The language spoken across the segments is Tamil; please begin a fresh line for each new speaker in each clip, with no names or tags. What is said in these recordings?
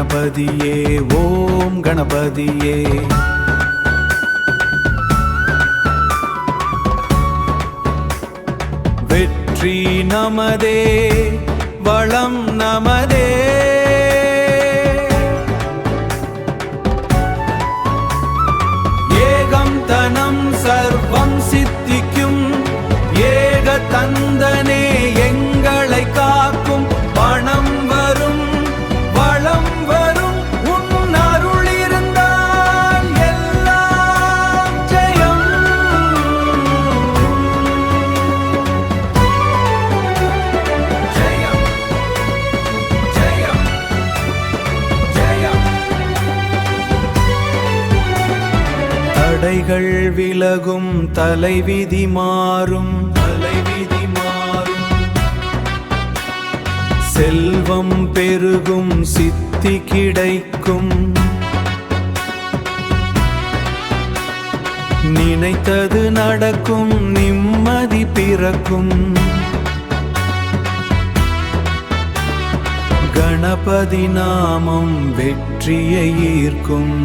கணபதியே ஓம் கணபதியே. வெற்றி நமதே வளம் நமதே. ஏகம் தனம் சர்வம் சித்திக்கும் ஏக தந்தனே எங்களை காக்கும். பணம் வரும் வளம் வரும் உன் அருள் இருந்தால் எல்லாம் ஜெயம். ஜெயம் ஜெயம் ஜெயம். தடைகள் விலகும் தலைவிதி மாறும் தலைவிதி மாறும். செல்வம் பெருகும் சித்தி கிடைக்கும். நினைத்தது நடக்கும் நிம்மதி பிறக்கும். கணபதி நாமம் வெற்றியை ஈர்க்கும்.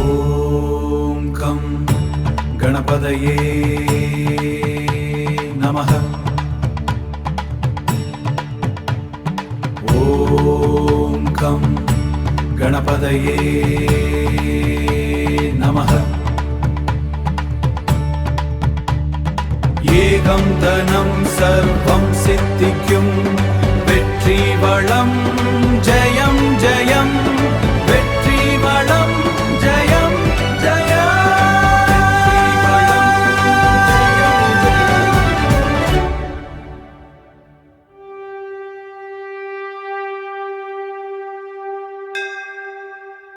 ஓம் கம் கணபதயே நமः. ஓம் கம் கணபதயே நமः. ஏகம் தனம் சர்வம்